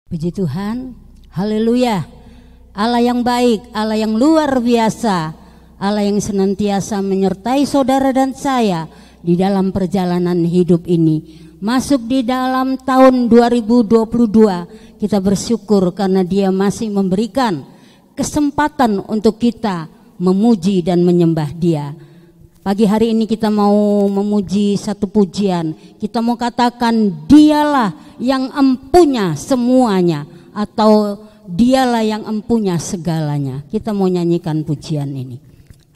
Puji Tuhan, haleluya. Allah yang baik, Allah yang luar biasa, Allah yang senantiasa menyertai saudara dan saya di dalam perjalanan hidup ini. Masuk di dalam tahun 2022, kita bersyukur karena Dia masih memberikan kesempatan untuk kita memuji dan menyembah Dia. Pagi hari ini kita mau memuji satu pujian. Kita mau katakan Dialah yang empunya semuanya, atau Dialah yang empunya segalanya. Kita mau nyanyikan pujian ini.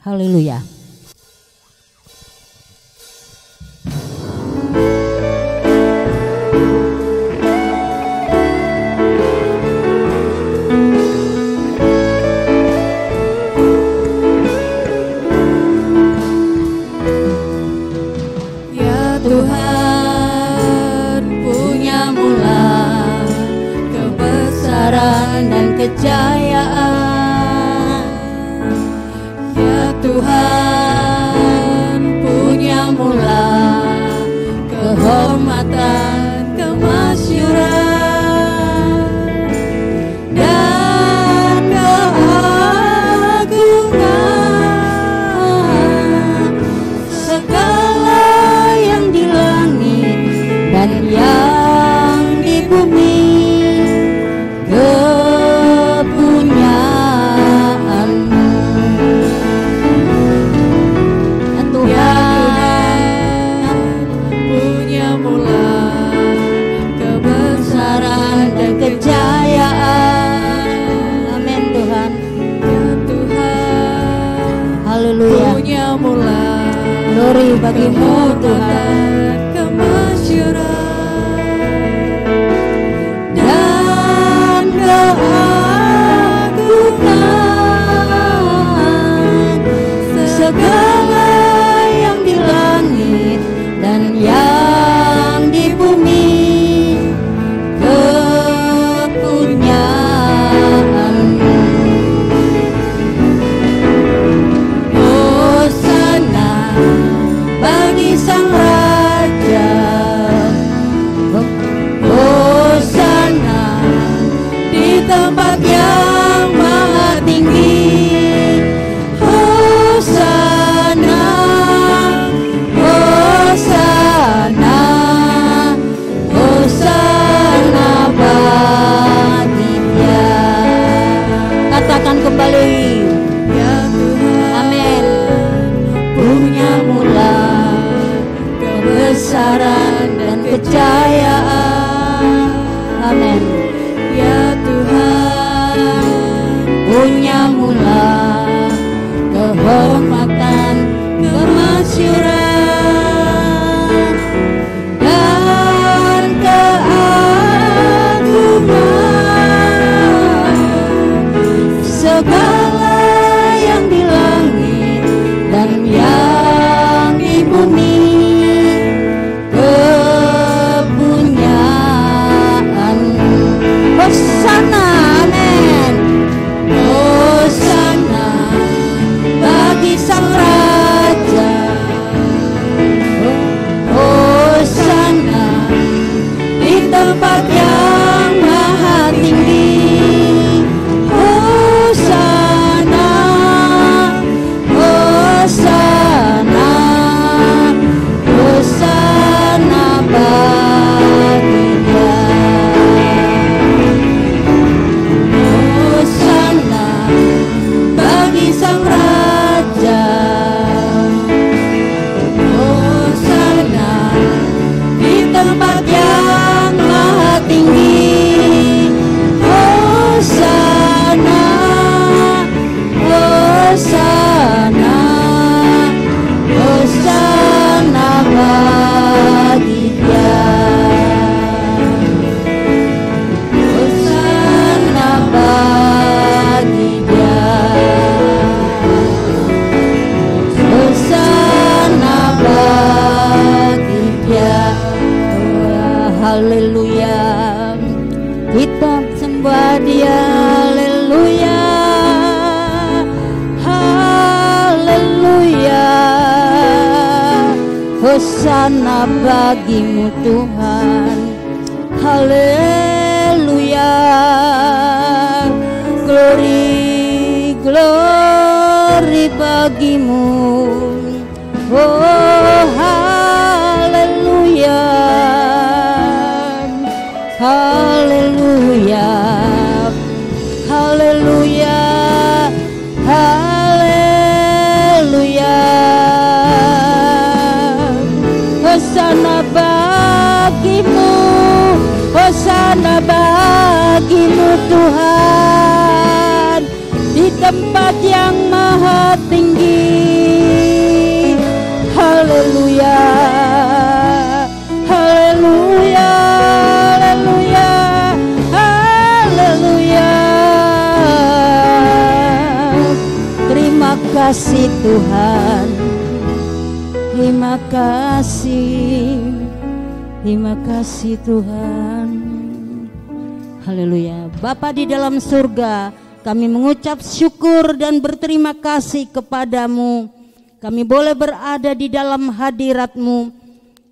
Haleluya. Dan kejayaan, ya Tuhan punya mula, kehormatan, kemasyuran dan keagungan. Segala yang di langit dan yang di bumi glory bagimu Tuhan, kemasyuran dan keagungan. Segala yang di langit dan yang di bumi kepunyaanmu. Bagi Sang Raja, hosana di tempat yang maha tinggi. Hosana, hosana, hosana bagi Dia. Katakan kembali, ya Tuhan, amin. Punya mula, kebesaran dan kejayaan, amin. Ya Tuhan punya mula, kehormatan, kemasyuran dan keagungan. Segala yang di langit dan yang di bumi hosana, amin. Hosana bagi Sang Raja, hosana di tempat yang maha tinggi. Hosana, hosana, hosana bagi Dia. Bagi Sang Raja, hosana di tempat yang maha tinggi. Hosana, hosana, hosana bagi Dia. Hosana bagi Dia. Hosana bagi Dia. Haleluya, kita sembah Dia. Haleluya, haleluya. Hosana bagimu Tuhan. Haleluya. bagimu. Oh haleluya, haleluya, haleluya, haleluya. Hosana bagimu, hosana bagimu Tuhan, di tempat yang maha tinggi. Haleluya, haleluya, haleluya, haleluya. Terima kasih Tuhan, terima kasih, terima kasih Tuhan. Haleluya. Bapa di dalam surga, kami mengucap syukur dan berterima kasih kepadamu. Kami boleh berada di dalam hadirat-Mu.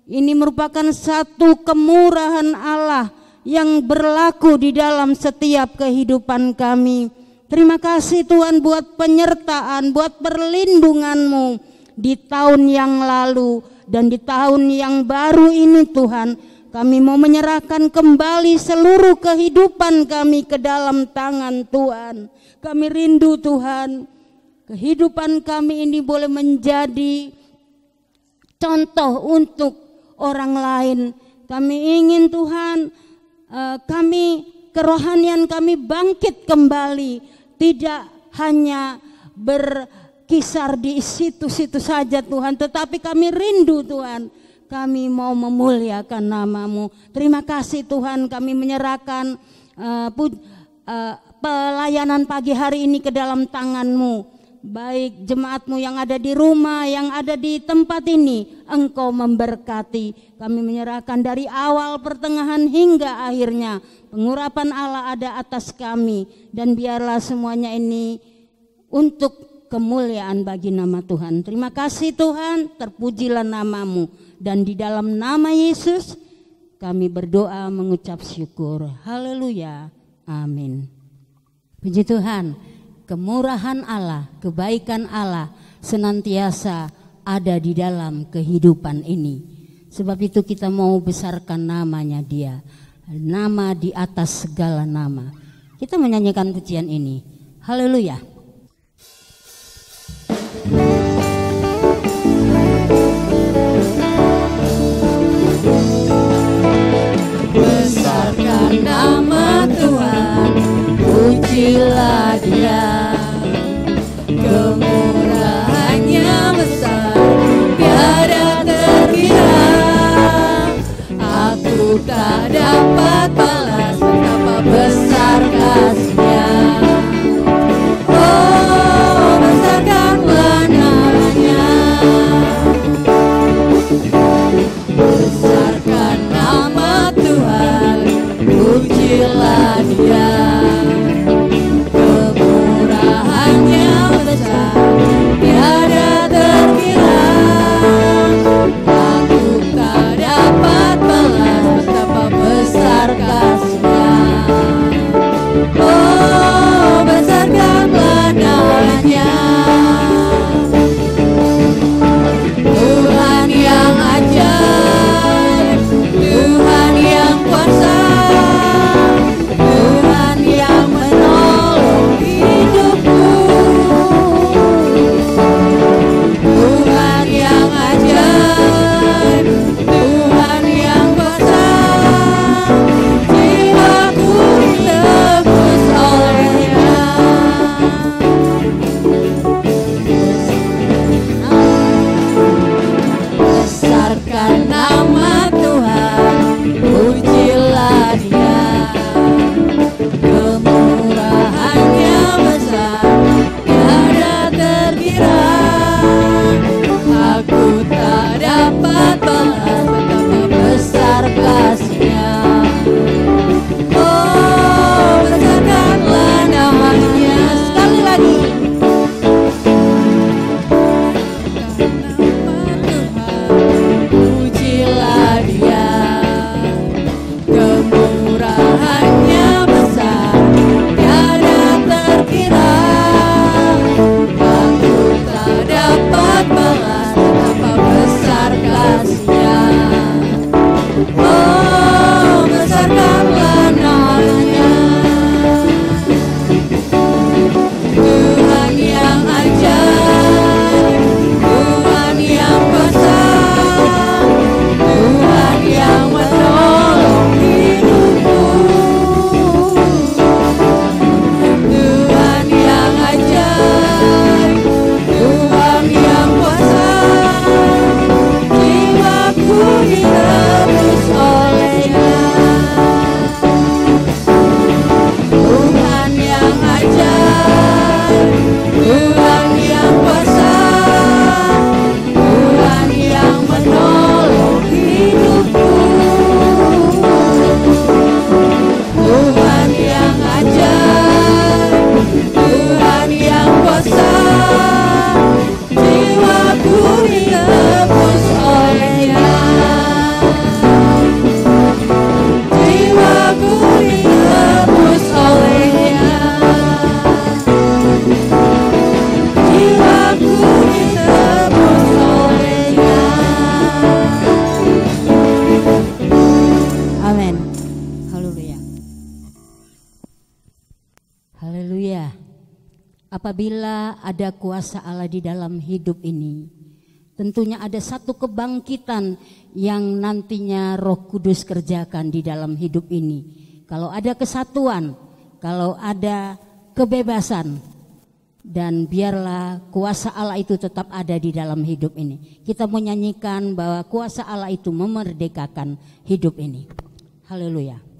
Ini merupakan satu kemurahan Allah yang berlaku di dalam setiap kehidupan kami. Terima kasih Tuhan buat penyertaan, buat perlindungan-Mu di tahun yang lalu dan di tahun yang baru ini Tuhan. Kami mau menyerahkan kembali seluruh kehidupan kami ke dalam tangan Tuhan. Kami rindu Tuhan, kehidupan kami ini boleh menjadi contoh untuk orang lain. Kami ingin Tuhan, kerohanian kami bangkit kembali, tidak hanya berkisar di situ-situ saja Tuhan, tetapi kami rindu Tuhan, kami mau memuliakan nama-Mu. Terima kasih Tuhan, kami menyerahkan pelayanan pagi hari ini ke dalam tangan-Mu. Baik jemaat-Mu yang ada di rumah, yang ada di tempat ini, Engkau memberkati. Kami menyerahkan dari awal, pertengahan hingga akhirnya. Pengurapan Allah ada atas kami, dan biarlah semuanya ini untuk kemuliaan bagi nama Tuhan. Terima kasih Tuhan, terpujilah nama-Mu. Dan di dalam nama Yesus kami berdoa mengucap syukur. Haleluya, amin. Puji Tuhan. Kemurahan Allah, kebaikan Allah senantiasa ada di dalam kehidupan ini. Sebab itu kita mau besarkan namanya Dia, nama di atas segala nama. Kita menyanyikan pujian ini. Haleluya. Besarkan nama Tuhan, pujilah Dia, kemurahannya besar, tiada terkira. Aku tak dapat balas betapa besar kasih-Nya. Oh, besarkanlah namanya, besarkan nama Tuhan, pujilah Dia. Kemurahannya besar, tiada terkira. Aku tak dapat balas betapa besar kasih-Nya. Oh, besarkanlah namanya, Tuhan yang ajaib, Tuhan yang kuasa, Tuhan yang menolong hidupku, Tuhan yang ajaib, Tuhan yang kuasa, jiwaku ditebus Haleluya. Apabila ada kuasa Allah di dalam hidup ini, tentunya ada satu kebangkitan yang nantinya Roh Kudus kerjakan di dalam hidup ini. Kalau ada kesatuan, kalau ada kebebasan, dan biarlah kuasa Allah itu tetap ada di dalam hidup ini. Kita menyanyikan bahwa kuasa Allah itu memerdekakan hidup ini. Haleluya.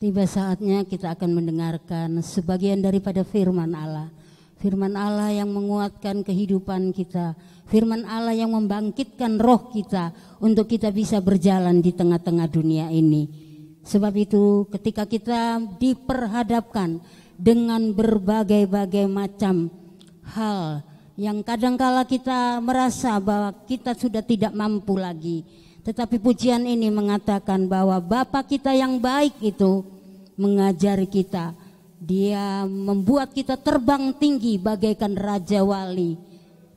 Tiba saatnya kita akan mendengarkan sebagian daripada firman Allah. Firman Allah yang menguatkan kehidupan kita. Firman Allah yang membangkitkan roh kita untuk kita bisa berjalan di tengah-tengah dunia ini. Sebab itu ketika kita diperhadapkan dengan berbagai-bagai macam hal yang kadangkala kita merasa bahwa kita sudah tidak mampu lagi. Tetapi pujian ini mengatakan bahwa Bapa kita yang baik itu mengajari kita. Dia membuat kita terbang tinggi bagaikan Raja Wali.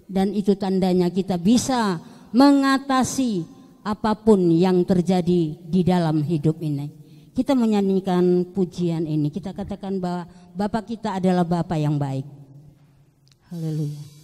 Dan itu tandanya kita bisa mengatasi apapun yang terjadi di dalam hidup ini. Kita menyanyikan pujian ini. Kita katakan bahwa Bapa kita adalah Bapa yang baik. Haleluya.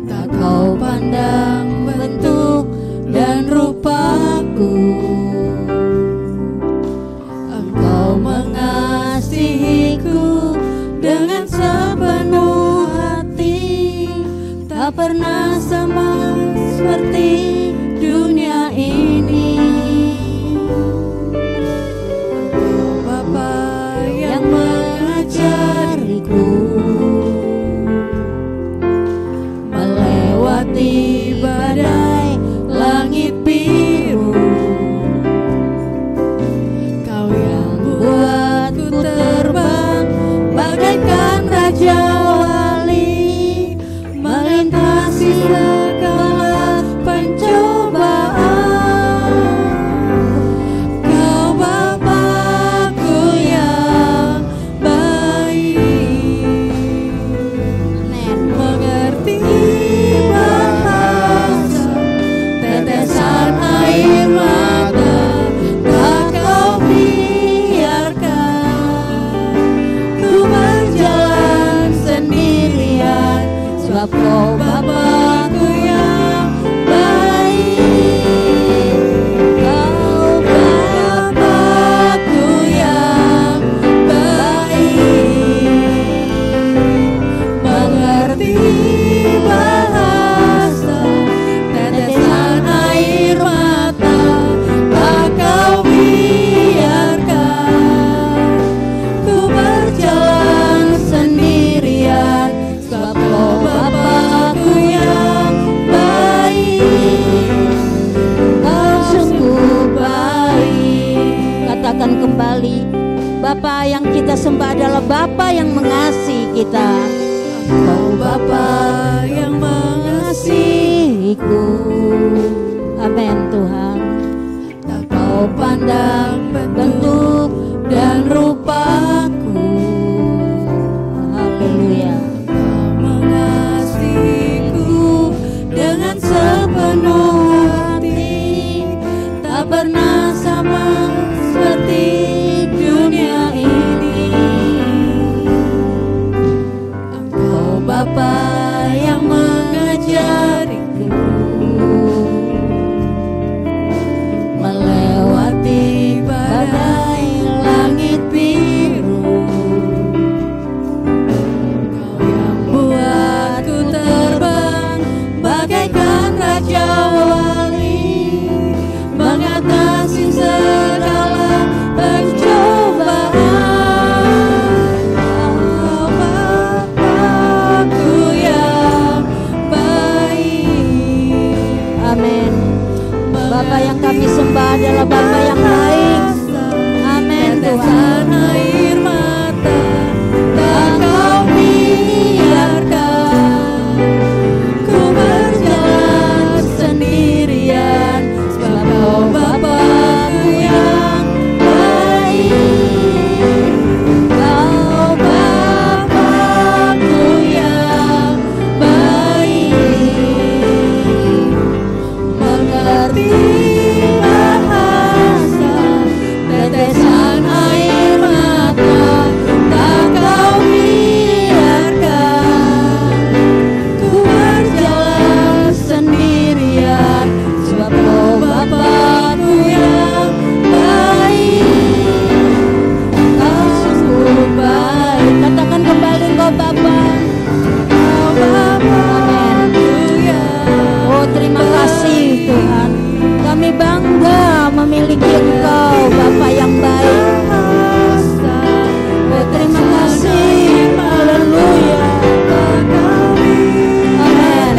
Tak kau pandang bentuk dan rupa tetesan air mata tak kau biarkan ku berjalan sendirian, sebab kau Bapa-Ku yang baik. Kau Bapa-Ku yang baik, mengerti bahasa tetesan air mata tak kau biarkan ku berjalan sendirian, sebab kau Bapa-Ku yang baik. Kau sungguh baik. Katakan kembali, Bapa yang kita sembah adalah Bapa yang mengasihi kita. Kau Bapa yang mengasihiku, Amin Tuhan. tak kau pandang bentuk dan rupaku. Haleluya. Kau mengasihiku dengan sepenuh hati, tak pernah sama seperti dunia ini. Engkau Bapa yang mengajariku melewati badai langit biru. Kau yang buatku terbang bagaikan raja wali, mengatasi segala pencobaan. Kau Bapa-Ku yang baik. Amin. Bapa yang kami sembah adalah Bapa yang baik. Amin Tuhan. Tetesan air mata tak kau biarkan ku berjalan sendirian, sebab kau Bapa-Ku yang baik. Kau Bapa-Ku yang baik, mengerti bahasa tetesan air mata tak kau biarkan ku berjalan sendirian, sebab kau Bapa-Ku yang baik. Kau sungguh baik. Katakan kembali Engkau Bapa. Kau Bapa-Ku yang Oh terima kasih Tuhan. Kami bangga memiliki Engkau Bapa yang baik. bahasa. Oh terima kasih. Haleluya. Amin.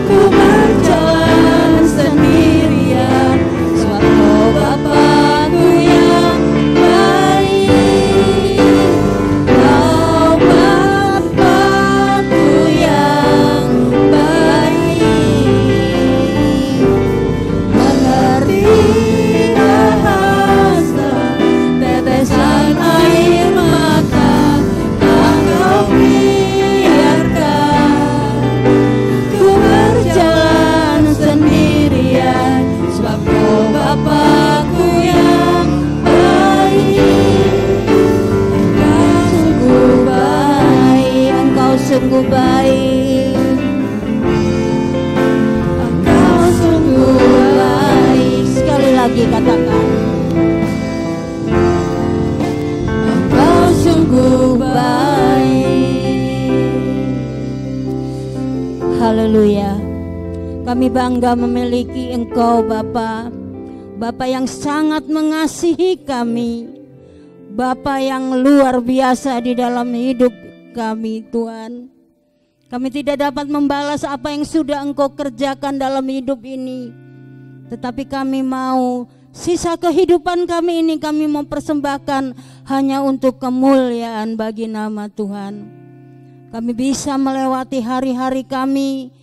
Ku berjalan sendirian, sebab kau Bapa-Ku yang baik. Kau Bapa-Ku yang baik, mengerti bahasa tetesan air mata tak kau biarkan ku berjalan sendirian, sebab kau Bapa-Ku yang baik. Engkau sungguh baik. Engkau sungguh baik. Engkau sungguh baik. Sekali lagi katakan. Engkau sungguh baik. Haleluya. Kami bangga memiliki Engkau Bapa. Bapa yang sangat mengasihi kami. Bapa yang luar biasa di dalam hidup kami Tuhan. Kami tidak dapat membalas apa yang sudah Engkau kerjakan dalam hidup ini. Tetapi kami mau sisa kehidupan kami ini kami mau persembahkan hanya untuk kemuliaan bagi nama Tuhan. Kami bisa melewati hari-hari kami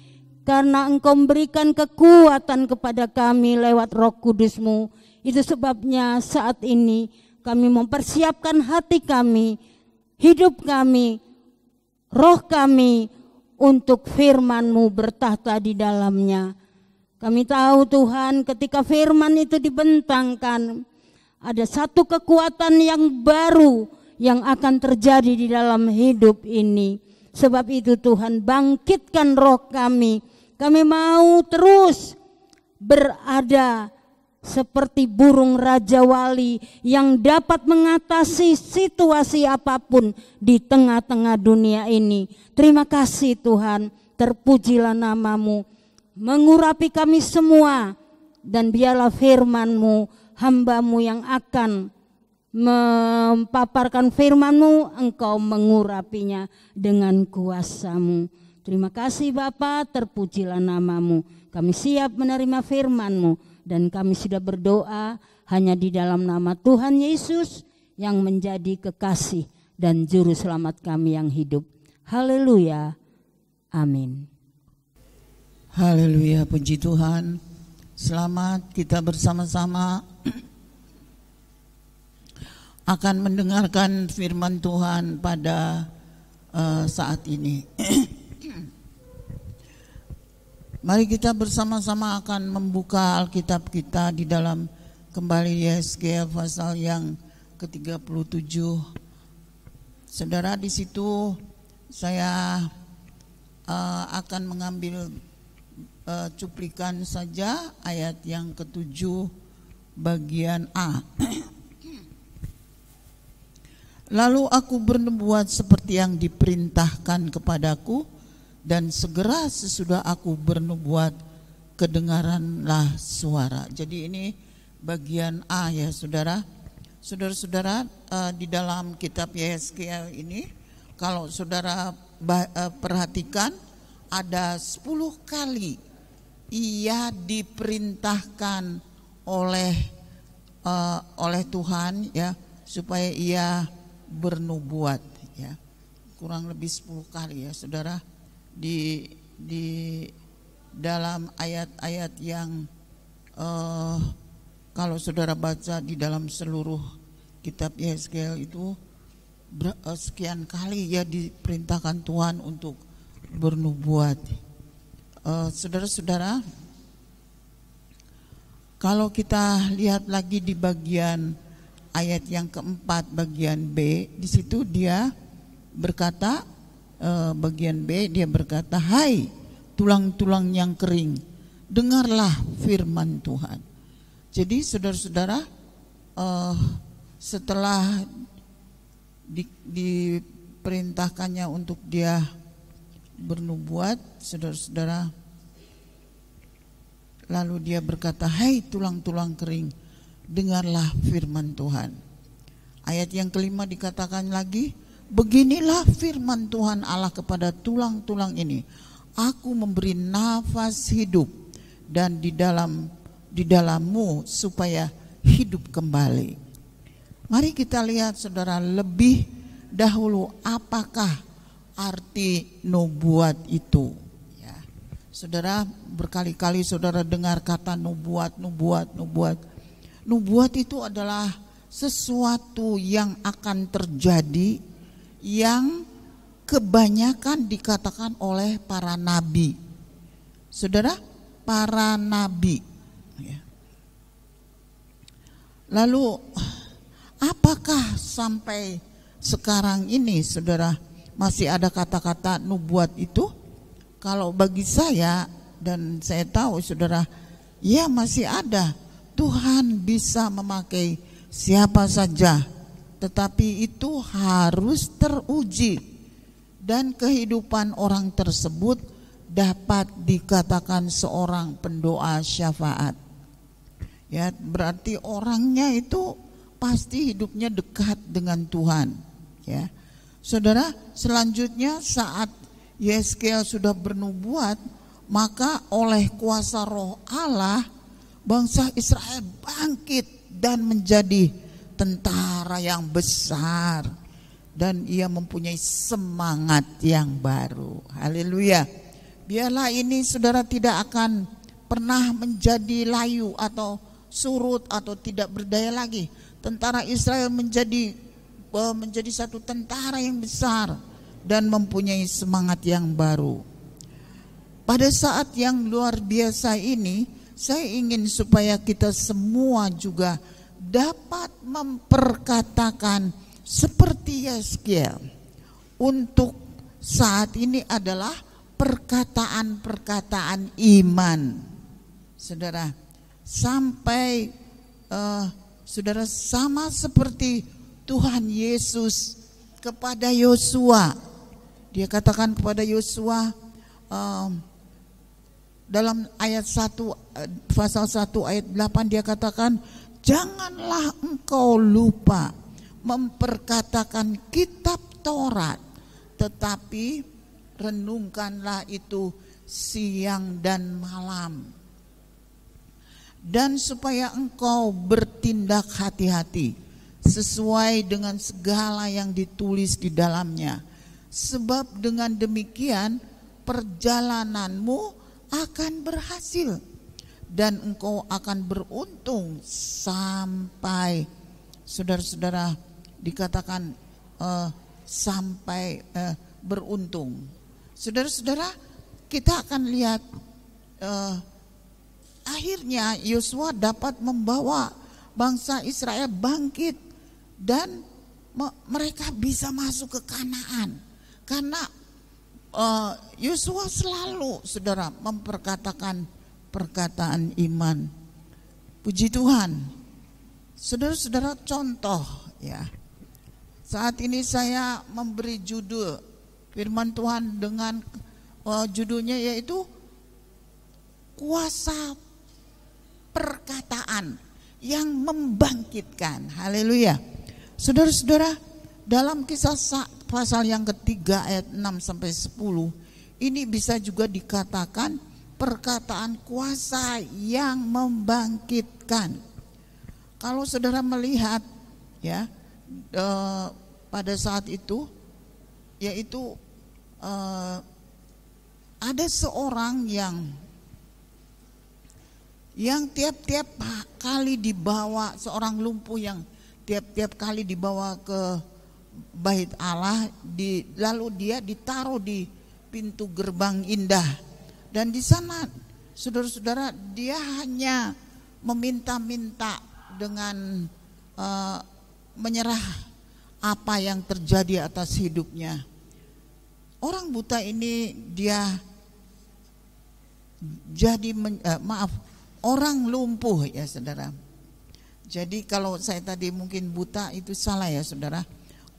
karena Engkau memberikan kekuatan kepada kami lewat Roh Kudus-Mu. Itu sebabnya saat ini kami mempersiapkan hati kami, hidup kami, roh kami untuk firman-Mu bertahta di dalamnya. Kami tahu Tuhan, ketika firman itu dibentangkan, ada satu kekuatan yang baru yang akan terjadi di dalam hidup ini. Sebab itu Tuhan, bangkitkan roh kami. Kami mau terus berada seperti burung Raja Wali yang dapat mengatasi situasi apapun di tengah-tengah dunia ini. Terima kasih Tuhan, terpujilah nama-Mu. Mengurapi kami semua, dan biarlah firman-Mu, hamba-Mu yang akan memaparkan firman-Mu, Engkau mengurapinya dengan kuasa-Mu. Terima kasih Bapa, terpujilah nama-Mu. Kami siap menerima firman-Mu, dan kami sudah berdoa hanya di dalam nama Tuhan Yesus yang menjadi kekasih dan juru selamat kami yang hidup. Haleluya, amin. Haleluya, puji Tuhan. Selamat kita bersama-sama akan mendengarkan firman Tuhan pada saat ini. Mari kita bersama-sama akan membuka Alkitab kita di dalam kembali Yesaya pasal yang ke-37. Saudara, di situ saya akan mengambil cuplikan saja ayat yang ke-7 bagian A. Lalu aku bernubuat seperti yang diperintahkan kepadaku, dan segera sesudah aku bernubuat kedengaranlah suara. Jadi ini bagian A ya saudara. Saudara-saudara, di dalam kitab Yesaya ini kalau saudara perhatikan ada 10 kali ia diperintahkan oleh Tuhan ya supaya ia bernubuat ya. Kurang lebih 10 kali ya saudara di dalam ayat-ayat yang kalau saudara baca di dalam seluruh kitab Yesaya itu sekian kali ya diperintahkan Tuhan untuk bernubuat. Saudara-saudara, kalau kita lihat lagi di bagian ayat yang keempat bagian B, di situ dia berkata, bagian B dia berkata, hai tulang-tulang yang kering, dengarlah firman Tuhan. Jadi saudara-saudara, setelah diperintahkannya untuk dia bernubuat, saudara-saudara, lalu dia berkata, hai tulang-tulang kering, dengarlah firman Tuhan. Ayat yang kelima dikatakan lagi, beginilah firman Tuhan Allah kepada tulang-tulang ini, aku memberi nafas hidup dan di dalammu supaya hidup kembali. Mari kita lihat saudara lebih dahulu apakah arti nubuat itu ya. Saudara, berkali-kali saudara dengar kata nubuat. Nubuat itu adalah sesuatu yang akan terjadi yang kebanyakan dikatakan oleh para nabi. Saudara, para nabi ya. Lalu apakah sampai sekarang ini saudara masih ada kata-kata nubuat itu? Kalau bagi saya dan saya tahu saudara, ya masih ada. Tuhan bisa memakai siapa saja, tetapi itu harus teruji dan kehidupan orang tersebut dapat dikatakan seorang pendoa syafaat. Ya, berarti orangnya itu pasti hidupnya dekat dengan Tuhan, ya. Saudara, selanjutnya saat Yesaya sudah bernubuat, maka oleh kuasa Roh Allah bangsa Israel bangkit dan menjadi tentara yang besar, dan ia mempunyai semangat yang baru. Haleluya. Biarlah ini saudara tidak akan pernah menjadi layu atau surut atau tidak berdaya lagi. Tentara Israel menjadi satu tentara yang besar dan mempunyai semangat yang baru. pada saat yang luar biasa ini, saya ingin supaya kita semua juga dapat memperkatakan seperti Yeskiel. Untuk saat ini adalah perkataan-perkataan iman. Saudara, sampai saudara sama seperti Tuhan Yesus kepada Yosua. Dia katakan kepada Yosua dalam ayat 1 pasal 1 ayat 8, dia katakan, janganlah engkau lupa memperkatakan kitab Taurat, tetapi renungkanlah itu siang dan malam, dan supaya engkau bertindak hati-hati sesuai dengan segala yang ditulis di dalamnya, sebab dengan demikian perjalananmu akan berhasil dan engkau akan beruntung sampai, saudara-saudara, dikatakan sampai beruntung. Saudara-saudara, kita akan lihat akhirnya Yosua dapat membawa bangsa Israel bangkit dan mereka bisa masuk ke Kanaan karena Yosua selalu, saudara, memperkatakan perkataan iman. Puji Tuhan. Saudara-saudara, contoh ya. Saat ini saya memberi judul firman Tuhan dengan judulnya yaitu kuasa perkataan yang membangkitkan. Haleluya. Saudara-saudara, dalam Kisah pasal yang ketiga ayat 6 sampai 10, ini bisa juga dikatakan perkataan kuasa yang membangkitkan. Kalau saudara melihat ya, pada saat itu, yaitu ada seorang yang tiap-tiap kali dibawa, seorang lumpuh yang tiap-tiap kali dibawa ke Bait Allah, lalu dia ditaruh di pintu gerbang indah, dan di sana, saudara-saudara, dia hanya meminta-minta dengan menyerah apa yang terjadi atas hidupnya. Orang buta ini dia jadi orang lumpuh ya saudara. Jadi kalau saya tadi mungkin buta itu salah ya saudara.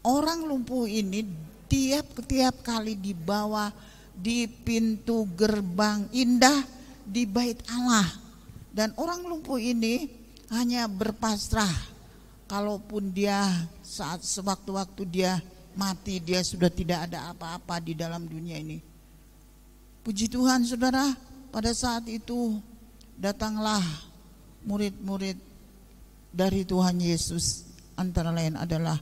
Orang lumpuh ini tiap kali dibawa di pintu gerbang indah di Bait Allah, dan orang lumpuh ini hanya berpasrah. Kalaupun dia saat sewaktu-waktu dia mati, dia sudah tidak ada apa-apa di dalam dunia ini. Puji Tuhan saudara, pada saat itu datanglah murid-murid dari Tuhan Yesus, antara lain adalah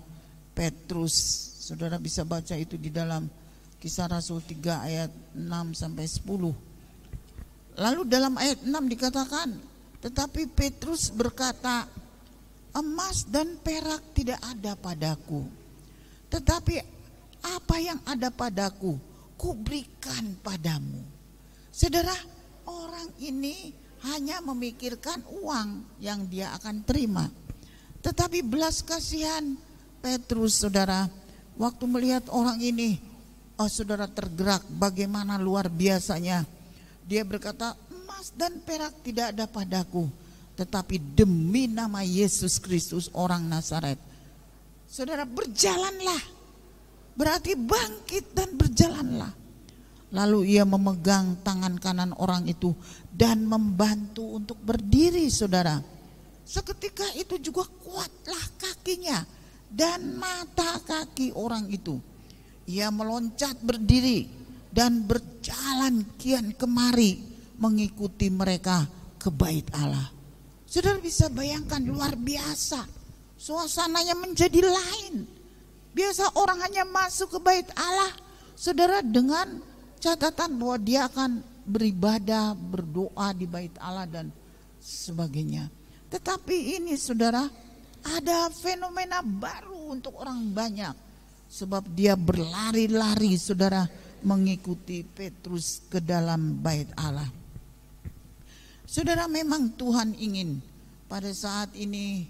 Petrus. Saudara bisa baca itu di dalam Kisah Rasul 3 ayat 6 sampai 10. Lalu dalam ayat 6 dikatakan, tetapi Petrus berkata, emas dan perak tidak ada padaku, tetapi apa yang ada padaku kuberikan padamu. Saudara, orang ini hanya memikirkan uang yang dia akan terima, tetapi belas kasihan Petrus, saudara, waktu melihat orang ini, saudara, tergerak bagaimana luar biasanya. Dia berkata, emas dan perak tidak ada padaku, tetapi demi nama Yesus Kristus orang Nazaret. Saudara, berjalanlah, berarti bangkit dan berjalanlah. Lalu ia memegang tangan kanan orang itu dan membantu untuk berdiri, saudara. Seketika itu juga kuatlah kakinya dan mata kaki orang itu. Ia meloncat berdiri dan berjalan kian kemari mengikuti mereka ke Bait Allah. Saudara bisa bayangkan, luar biasa. Suasananya menjadi lain. Biasa orang hanya masuk ke Bait Allah, saudara, dengan catatan bahwa dia akan beribadah, berdoa di Bait Allah dan sebagainya. Tetapi ini, saudara, ada fenomena baru untuk orang banyak. Sebab dia berlari-lari, saudara, mengikuti Petrus ke dalam bait Allah. Saudara, memang Tuhan ingin pada saat ini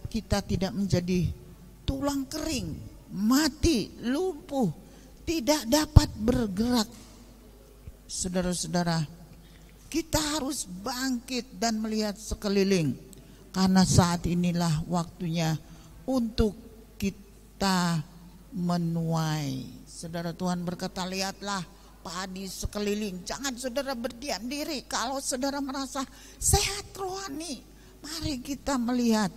kita tidak menjadi tulang kering, mati, lumpuh, tidak dapat bergerak. Saudara-saudara, kita harus bangkit dan melihat sekeliling, karena saat inilah waktunya untuk kita menuai. Saudara, Tuhan berkata, lihatlah padi sekeliling. Jangan saudara berdiam diri. Kalau saudara merasa sehat rohani, mari kita melihat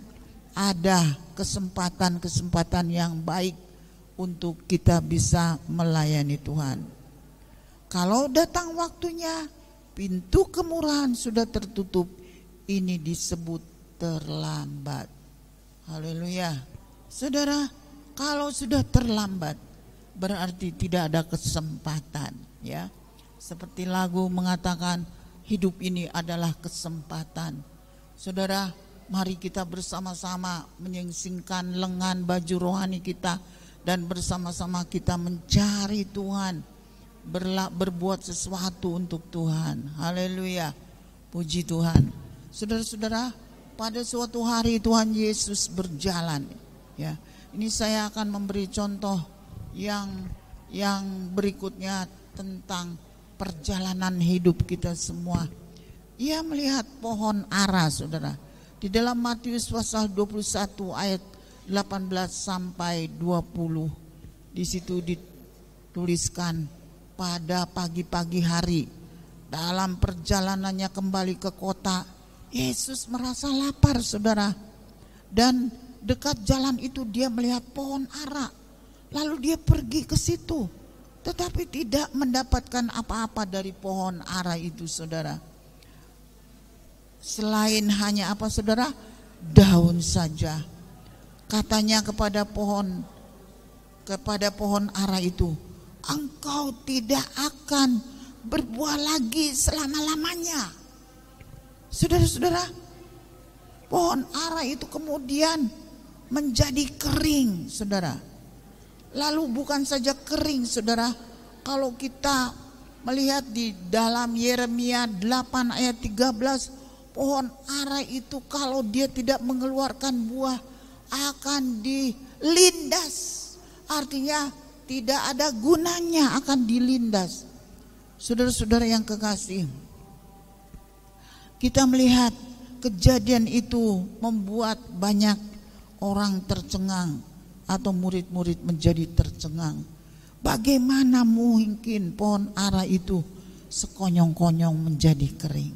ada kesempatan-kesempatan yang baik untuk kita bisa melayani Tuhan. Kalau datang waktunya, pintu kemurahan sudah tertutup, ini disebut terlambat. Haleluya. Saudara, kalau sudah terlambat berarti tidak ada kesempatan, ya. Seperti lagu mengatakan, hidup ini adalah kesempatan. Saudara, mari kita bersama-sama menyingsingkan lengan baju rohani kita dan bersama-sama kita mencari Tuhan, berbuat sesuatu untuk Tuhan. Haleluya. Puji Tuhan. Saudara-saudara, pada suatu hari Tuhan Yesus berjalan, ya. Ini saya akan memberi contoh yang berikutnya tentang perjalanan hidup kita semua. Ia melihat pohon ara, saudara. Di dalam Matius pasal 21 ayat 18 sampai 20. Di situ dituliskan, pada pagi-pagi hari dalam perjalanannya kembali ke kota, Yesus merasa lapar, saudara. Dan dekat jalan itu dia melihat pohon ara. Lalu dia pergi ke situ, tetapi tidak mendapatkan apa-apa dari pohon ara itu, saudara. Selain hanya apa, saudara? Daun saja. Katanya kepada pohon ara itu, engkau tidak akan berbuah lagi selama-lamanya. Saudara-saudara, pohon ara itu kemudian menjadi kering, saudara. Lalu bukan saja kering, saudara, kalau kita melihat di dalam Yeremia 8 ayat 13, pohon ara itu kalau dia tidak mengeluarkan buah akan dilindas. Artinya tidak ada gunanya, akan dilindas. Saudara-saudara yang kekasih, kita melihat kejadian itu membuat banyak orang tercengang, atau murid-murid menjadi tercengang. Bagaimana mungkin pohon ara itu sekonyong-konyong menjadi kering?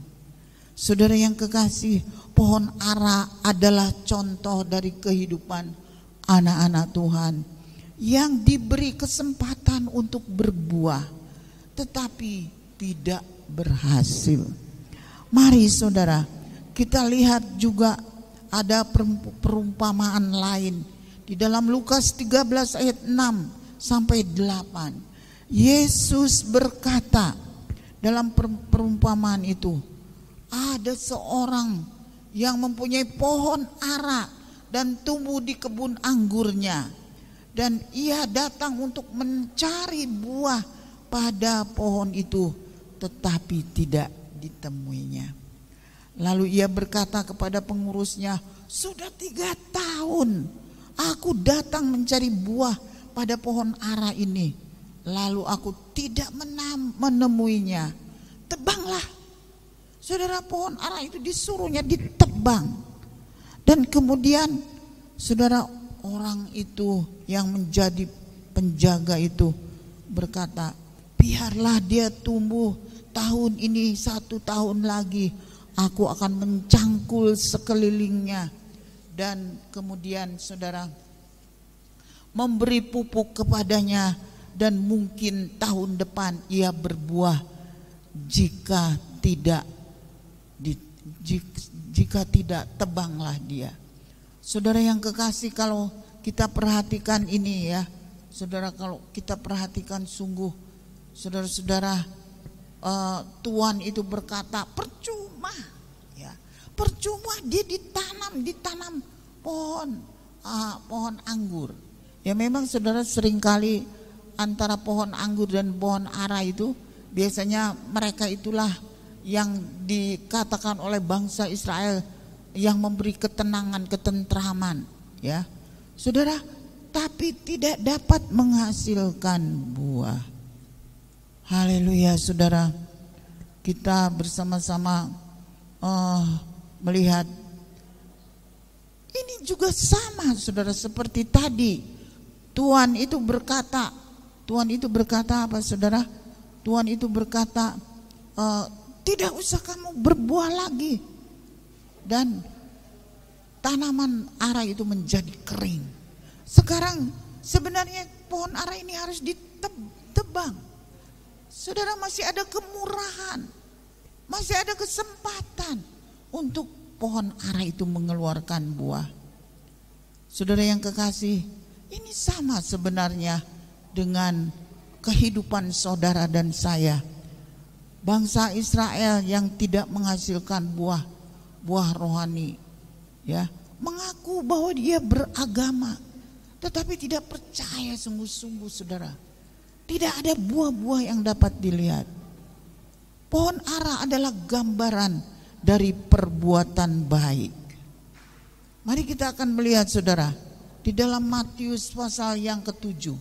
Saudara yang kekasih, pohon ara adalah contoh dari kehidupan anak-anak Tuhan yang diberi kesempatan untuk berbuah, tetapi tidak berhasil. Mari saudara, kita lihat juga ada perumpamaan lain. Di dalam Lukas 13 ayat 6 sampai 8, Yesus berkata dalam perumpamaan itu, ada seorang yang mempunyai pohon ara dan tumbuh di kebun anggurnya, dan ia datang untuk mencari buah pada pohon itu, tetapi tidak ditemuinya. Lalu ia berkata kepada pengurusnya, sudah 3 tahun aku datang mencari buah pada pohon ara ini, lalu aku tidak menemuinya. Tebanglah. Saudara, pohon ara itu disuruhnya ditebang. Dan kemudian saudara, orang itu yang menjadi penjaga itu berkata, biarlah dia tumbuh tahun ini, 1 tahun lagi aku akan mencangkul sekelilingnya. Dan kemudian saudara, memberi pupuk kepadanya, dan mungkin tahun depan ia berbuah. Jika tidak tebanglah dia. Saudara yang kekasih, kalau kita perhatikan ini ya, saudara, kalau kita perhatikan sungguh, saudara-saudara, Tuhan itu berkata percuma, ya, percuma dia ditanam pohon anggur. Ya memang saudara, seringkali antara pohon anggur dan pohon ara itu, biasanya mereka itulah yang dikatakan oleh bangsa Israel yang memberi ketenangan, ketentraman, ya. Saudara, tapi tidak dapat menghasilkan buah. Haleluya, saudara. Kita bersama-sama melihat ini juga sama, saudara, seperti tadi. Tuhan itu berkata apa, saudara? Tuhan itu berkata, tidak usah kamu berbuah lagi. Dan tanaman ara itu menjadi kering. Sekarang sebenarnya pohon ara ini harus ditebang. Saudara, masih ada kemurahan, masih ada kesempatan untuk pohon ara itu mengeluarkan buah. Saudara yang kekasih, ini sama sebenarnya dengan kehidupan saudara dan saya. Bangsa Israel yang tidak menghasilkan buah rohani, ya, mengaku bahwa dia beragama, tetapi tidak percaya sungguh-sungguh, saudara. Tidak ada buah-buah yang dapat dilihat. Pohon ara adalah gambaran dari perbuatan baik. Mari kita akan melihat, saudara, di dalam Matius pasal yang ke-7.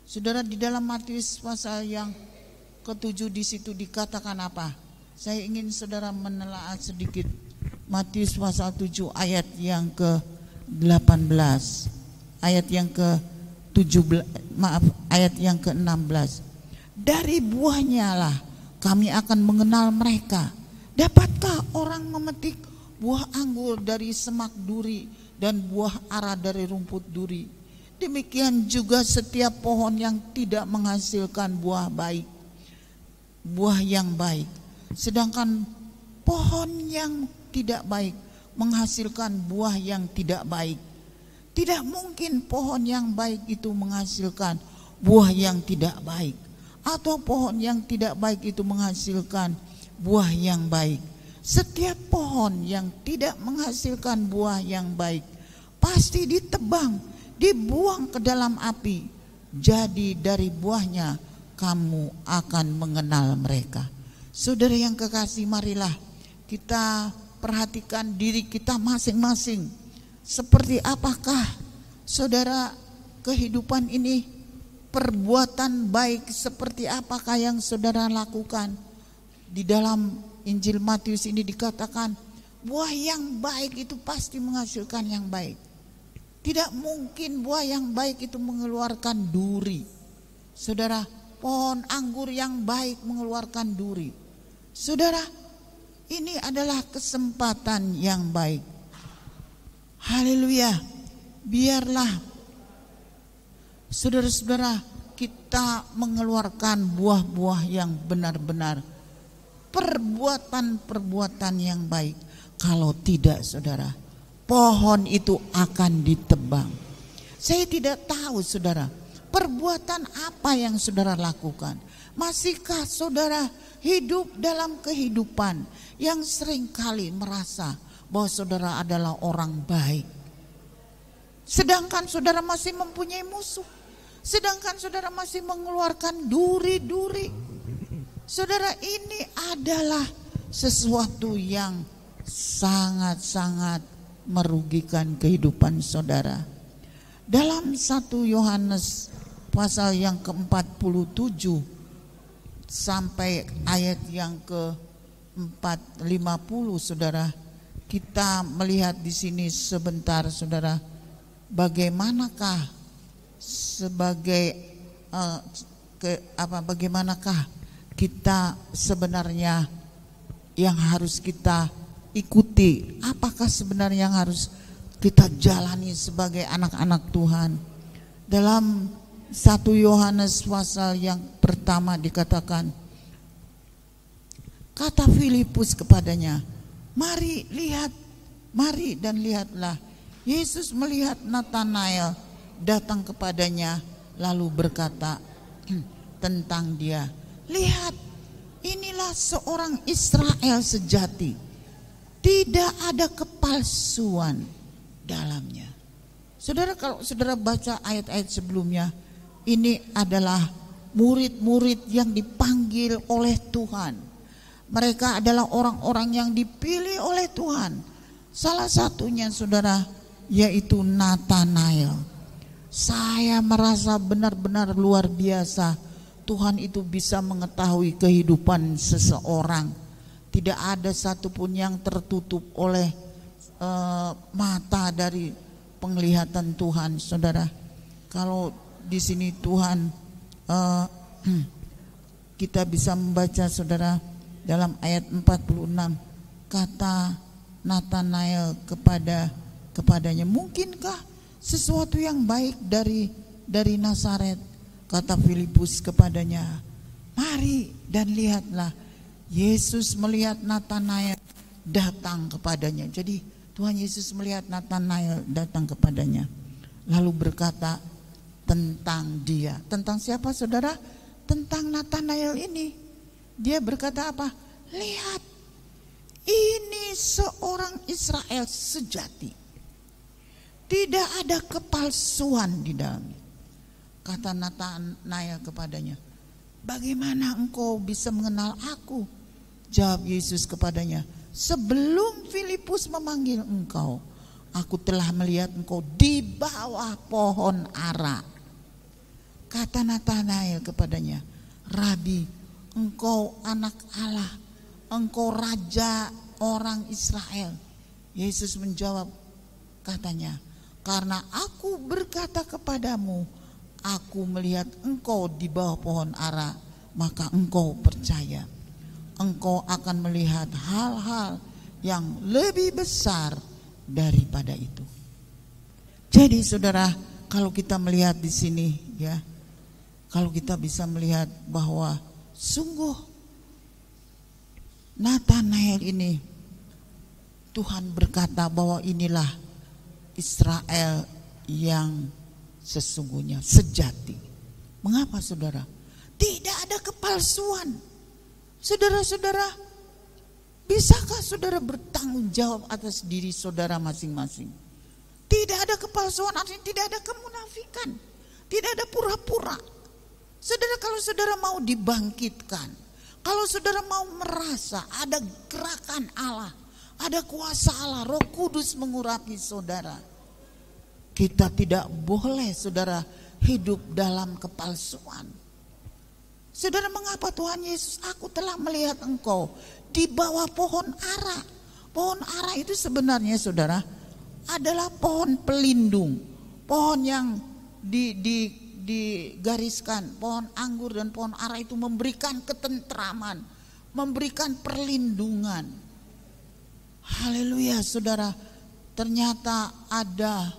Saudara, di dalam Matius pasal yang ke-7 di situ dikatakan apa? Saya ingin saudara menelaah sedikit Matius pasal 7 ayat yang ke-18, ayat yang ke-17, ayat yang ke-16. Dari buahnya lah kami akan mengenal mereka. Dapatkah orang memetik buah anggur dari semak duri dan buah ara dari rumput duri? Demikian juga setiap pohon yang tidak menghasilkan buah yang baik. Sedangkan pohon yang tidak baik menghasilkan buah yang tidak baik. Tidak mungkin pohon yang baik itu menghasilkan buah yang tidak baik, atau pohon yang tidak baik itu menghasilkan buah yang baik. Setiap pohon yang tidak menghasilkan buah yang baik pasti ditebang, dibuang ke dalam api. Jadi dari buahnya kamu akan mengenal mereka. Saudara yang kekasih, marilah kita perhatikan diri kita masing-masing. Seperti apakah, saudara, kehidupan ini, perbuatan baik seperti apakah yang saudara lakukan? Di dalam Injil Matius ini dikatakan buah yang baik itu pasti menghasilkan yang baik. Tidak mungkin buah yang baik itu mengeluarkan duri. Saudara, pohon anggur yang baik mengeluarkan duri. Saudara, ini adalah kesempatan yang baik. Haleluya. Biarlah saudara-saudara kita mengeluarkan buah-buah yang benar-benar, perbuatan-perbuatan yang baik. Kalau tidak, saudara, pohon itu akan ditebang. Saya tidak tahu, saudara, perbuatan apa yang saudara lakukan. Masihkah saudara hidup dalam kehidupan yang seringkali merasa bahwa saudara adalah orang baik, sedangkan saudara masih mempunyai musuh, sedangkan saudara masih mengeluarkan duri-duri? Saudara, ini adalah sesuatu yang sangat-sangat merugikan kehidupan saudara. Dalam 1 Yohanes pasal yang ke-47 sampai ayat yang ke-50, saudara, kita melihat di sini sebentar, saudara, bagaimanakah bagaimanakah kita sebenarnya yang harus kita ikuti? Apakah sebenarnya yang harus kita jalani sebagai anak-anak Tuhan? Dalam 1 Yohanes pasal yang pertama dikatakan, kata Filipus kepadanya, mari dan lihatlah. Yesus melihat Natanael datang kepadanya, lalu berkata tentang dia, lihat, inilah seorang Israel sejati, tidak ada kepalsuan dalamnya. Saudara, kalau saudara baca ayat-ayat sebelumnya, ini adalah murid-murid yang dipanggil oleh Tuhan. Mereka adalah orang-orang yang dipilih oleh Tuhan. Salah satunya saudara yaitu Nathanael. Saya merasa benar-benar luar biasa. Tuhan itu bisa mengetahui kehidupan seseorang. Tidak ada satupun yang tertutup oleh mata dari penglihatan Tuhan, saudara. Kalau di sini Tuhan kita bisa membaca, saudara, dalam ayat 46 kata Nathanael kepadanya, mungkinkah sesuatu yang baik dari Nazaret? Kata Filipus kepadanya, mari dan lihatlah. Yesus melihat Nathanael datang kepadanya. Jadi Tuhan Yesus melihat Nathanael datang kepadanya, lalu berkata tentang dia. Tentang siapa, saudara? Tentang Nathanael ini. Dia berkata apa? Lihat, ini seorang Israel sejati, tidak ada kepalsuan di dalamnya. Kata Nathanael kepadanya, bagaimana engkau bisa mengenal aku? Jawab Yesus kepadanya, sebelum Filipus memanggil engkau, aku telah melihat engkau di bawah pohon ara. Kata Nathanael kepadanya, Rabi, engkau anak Allah, engkau raja orang Israel. Yesus menjawab katanya, karena aku berkata kepadamu, aku melihat engkau di bawah pohon ara, maka engkau percaya. Engkau akan melihat hal-hal yang lebih besar daripada itu. Jadi saudara, kalau kita melihat di sini ya, kalau kita bisa melihat bahwa sungguh Nathanael ini, Tuhan berkata bahwa inilah Israel yang sesungguhnya, sejati. Mengapa saudara? Tidak ada kepalsuan. Saudara-saudara, bisakah saudara bertanggung jawab atas diri saudara masing-masing? Tidak ada kepalsuan, artinya tidak ada kemunafikan, tidak ada pura-pura. Saudara, kalau saudara mau dibangkitkan, kalau saudara mau merasa ada gerakan Allah, ada kuasa Allah, Roh Kudus mengurapi saudara, kita tidak boleh saudara hidup dalam kepalsuan. Saudara, mengapa Tuhan Yesus, aku telah melihat engkau di bawah pohon ara. Pohon ara itu sebenarnya saudara adalah pohon pelindung, pohon yang digariskan. Pohon anggur dan pohon ara itu memberikan ketentraman, memberikan perlindungan. Haleluya saudara. Ternyata ada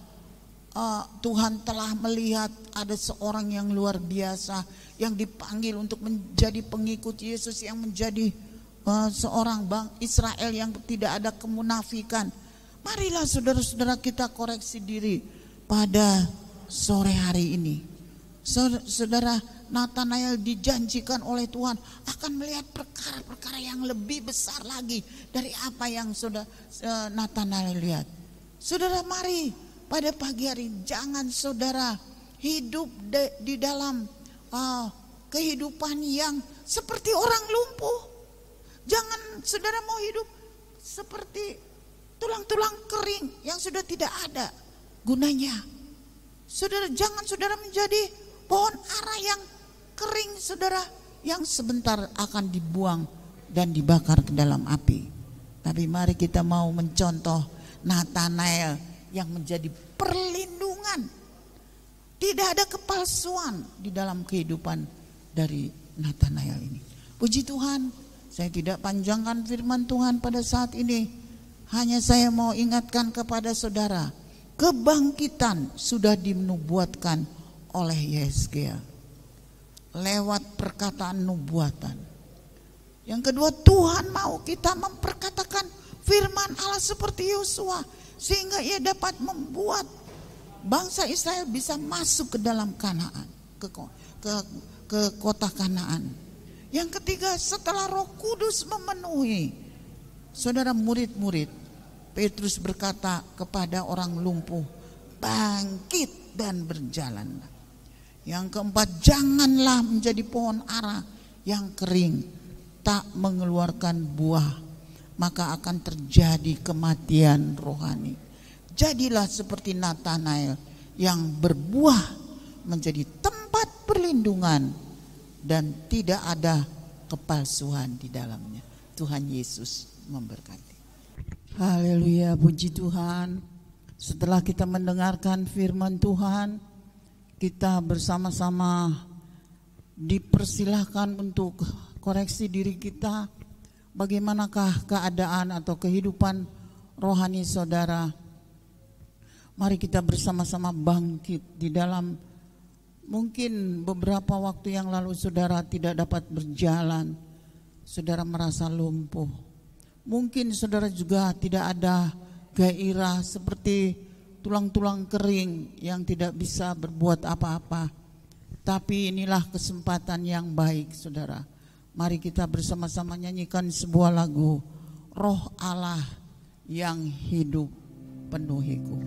Tuhan telah melihat ada seorang yang luar biasa yang dipanggil untuk menjadi pengikut Yesus, yang menjadi seorang Israel yang tidak ada kemunafikan. Marilah saudara-saudara kita koreksi diri pada sore hari ini. Saudara, Nathanael dijanjikan oleh Tuhan akan melihat perkara-perkara yang lebih besar lagi dari apa yang Nathanael lihat. Saudara, mari pada pagi hari jangan saudara hidup di dalam kehidupan yang seperti orang lumpuh. Jangan saudara mau hidup seperti tulang-tulang kering yang sudah tidak ada gunanya. Saudara, jangan saudara menjadi pohon ara yang kering saudara, yang sebentar akan dibuang dan dibakar ke dalam api. Tapi mari kita mau mencontoh Nathanael yang menjadi perlindungan. Tidak ada kepalsuan di dalam kehidupan dari Nathanael ini. Puji Tuhan, saya tidak panjangkan firman Tuhan pada saat ini. Hanya saya mau ingatkan kepada saudara, kebangkitan sudah dinubuatkan oleh Yesaya lewat perkataan nubuatan. Yang kedua, Tuhan mau kita memperkatakan firman Allah seperti Yosua, sehingga ia dapat membuat bangsa Israel bisa masuk ke dalam Kanaan, ke kota Kanaan. Yang ketiga, setelah Roh Kudus memenuhi saudara murid-murid, Petrus berkata kepada orang lumpuh, bangkit dan berjalanlah. Yang keempat, janganlah menjadi pohon ara yang kering, tak mengeluarkan buah, maka akan terjadi kematian rohani. Jadilah seperti Natanael yang berbuah menjadi tempat perlindungan dan tidak ada kepalsuan di dalamnya. Tuhan Yesus memberkati. Haleluya, puji Tuhan. Setelah kita mendengarkan firman Tuhan, kita bersama-sama dipersilahkan untuk koreksi diri kita. Bagaimanakah keadaan atau kehidupan rohani saudara? Mari kita bersama-sama bangkit di dalam. Mungkin beberapa waktu yang lalu saudara tidak dapat berjalan, saudara merasa lumpuh. Mungkin saudara juga tidak ada gairah, seperti tulang-tulang kering yang tidak bisa berbuat apa-apa. Tapi inilah kesempatan yang baik saudara. Mari kita bersama-sama nyanyikan sebuah lagu, Roh Allah yang hidup penuhiku.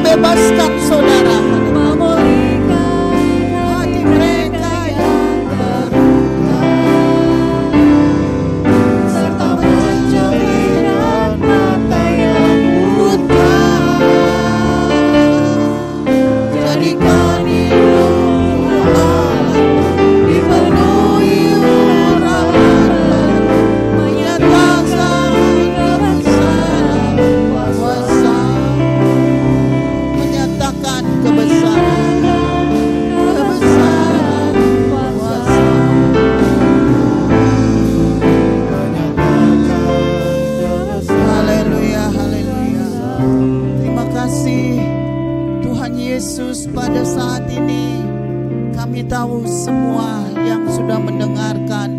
Bebaskan saudara, memulihkan hati mereka yang terluka, serta mencerminkan mata yang buta. Jadikan hidup Allah dipenuhi urapan, menyatakan kebesaran kuasa. Kebesaran kuasa. Haleluya, haleluya. Terima kasih Tuhan Yesus. Pada saat ini kami tahu semua yang sudah mendengarkan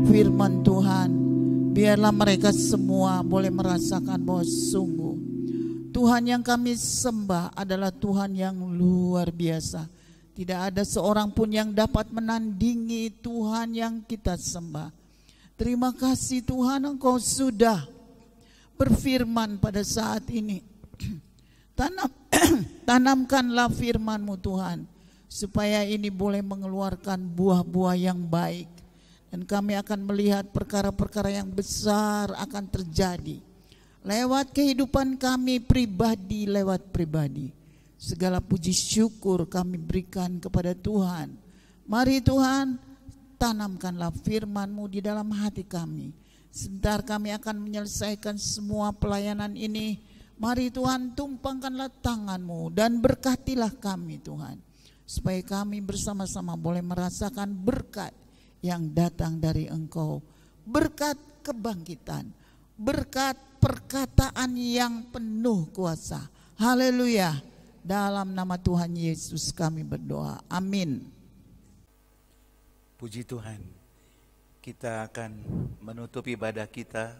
firman Tuhan, biarlah mereka semua boleh merasakan bahwa sungguh Tuhan yang kami sembah adalah Tuhan yang luar biasa. Tidak ada seorang pun yang dapat menandingi Tuhan yang kita sembah. Terima kasih Tuhan, Engkau sudah berfirman pada saat ini. Tanamkanlah firman-Mu Tuhan, supaya ini boleh mengeluarkan buah-buah yang baik. Dan kami akan melihat perkara-perkara yang besar akan terjadi lewat kehidupan kami pribadi, lewat pribadi. Segala puji syukur kami berikan kepada Tuhan. Mari Tuhan, tanamkanlah firman-Mu di dalam hati kami. Sebentar kami akan menyelesaikan semua pelayanan ini. Mari Tuhan, tumpangkanlah tangan-Mu dan berkatilah kami Tuhan, supaya kami bersama-sama boleh merasakan berkat yang datang dari Engkau. Berkat kebangkitan, berkat perkataan yang penuh kuasa. Haleluya. Dalam nama Tuhan Yesus kami berdoa. Amin. Puji Tuhan. Kita akan menutup ibadah kita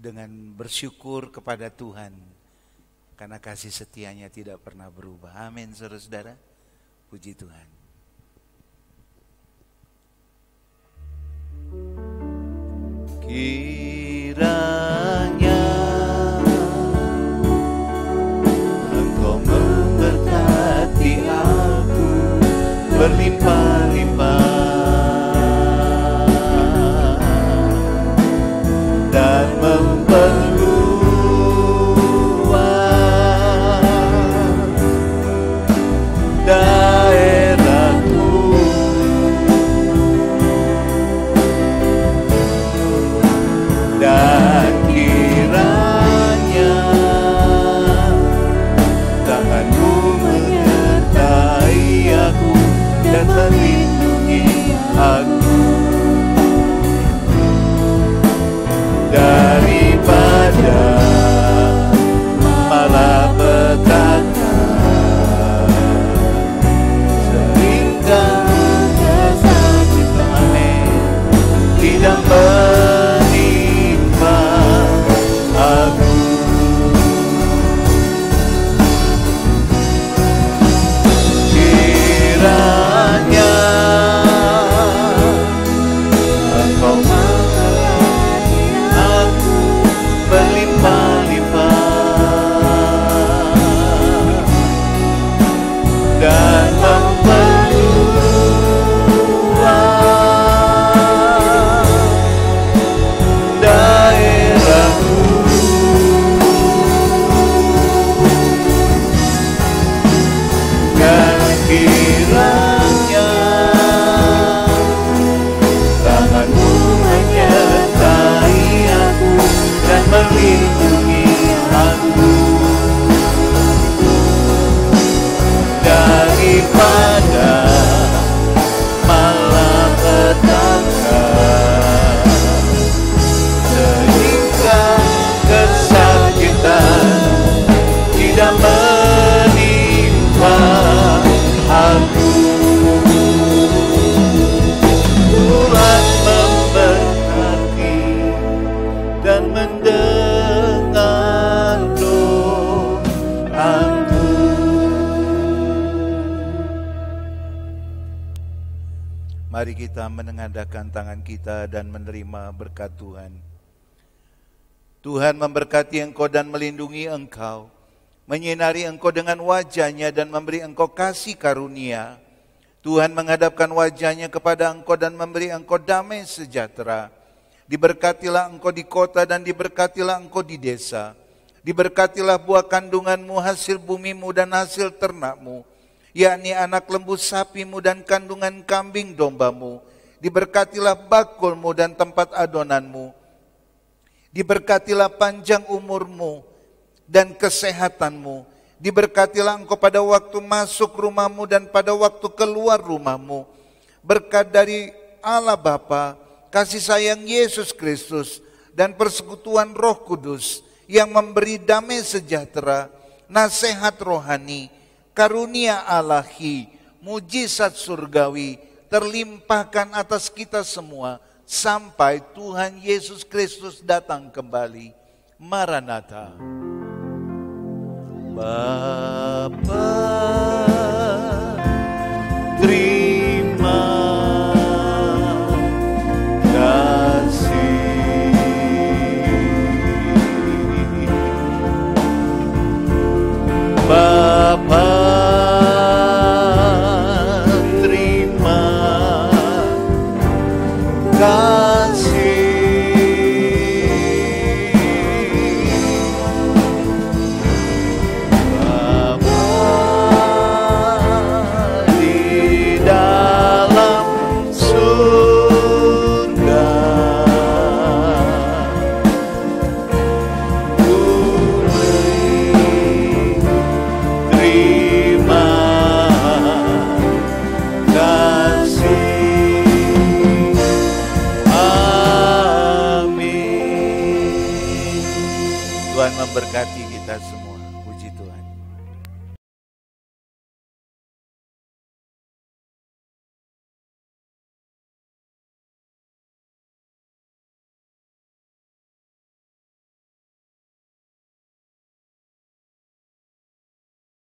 dengan bersyukur kepada Tuhan, karena kasih setianya tidak pernah berubah. Amin, saudara-saudara. Puji Tuhan. Kiranya Engkau memberkati aku berlimpah-limpah dan memperluas daerahku, dan kiranya tangan-Mu menyertai aku dan melindungi aku daripada malapetaka, sehingga kesakitan tidak menimpa aku. Kiranya Engkau memberkati aku berlimpah-limpah dan memperluas daerahku, dan kiranya tangan-Mu menyertai aku dan melindungi aku daripada malapetaka, sehingga kesakitan tidak menimpa aku. Tuhan memberkati dan mendengar doaku. Mari kita menengadahkan tangan kita dan menerima berkat Tuhan. Tuhan memberkati engkau dan melindungi engkau, menyinari engkau dengan wajah-Nya dan memberi engkau kasih karunia. Tuhan menghadapkan wajah-Nya kepada engkau dan memberi engkau damai sejahtera. Diberkatilah engkau di kota dan diberkatilah engkau di desa. Diberkatilah buah kandunganmu, hasil bumimu dan hasil ternakmu, yakni anak lembu sapimu dan kandungan kambing dombamu. Diberkatilah bakulmu dan tempat adonanmu. Diberkatilah panjang umurmu dan kesehatanmu. Diberkatilah engkau pada waktu masuk rumahmu dan pada waktu keluar rumahmu. Berkat dari Allah Bapa, kasih sayang Yesus Kristus, dan persekutuan Roh Kudus yang memberi damai sejahtera, nasihat rohani, karunia Ilahi, mujizat surgawi terlimpahkan atas kita semua sampai Tuhan Yesus Kristus datang kembali. Maranatha. Bapa, terima kasih. Bapa, terima kasih. Tuhan memberkati.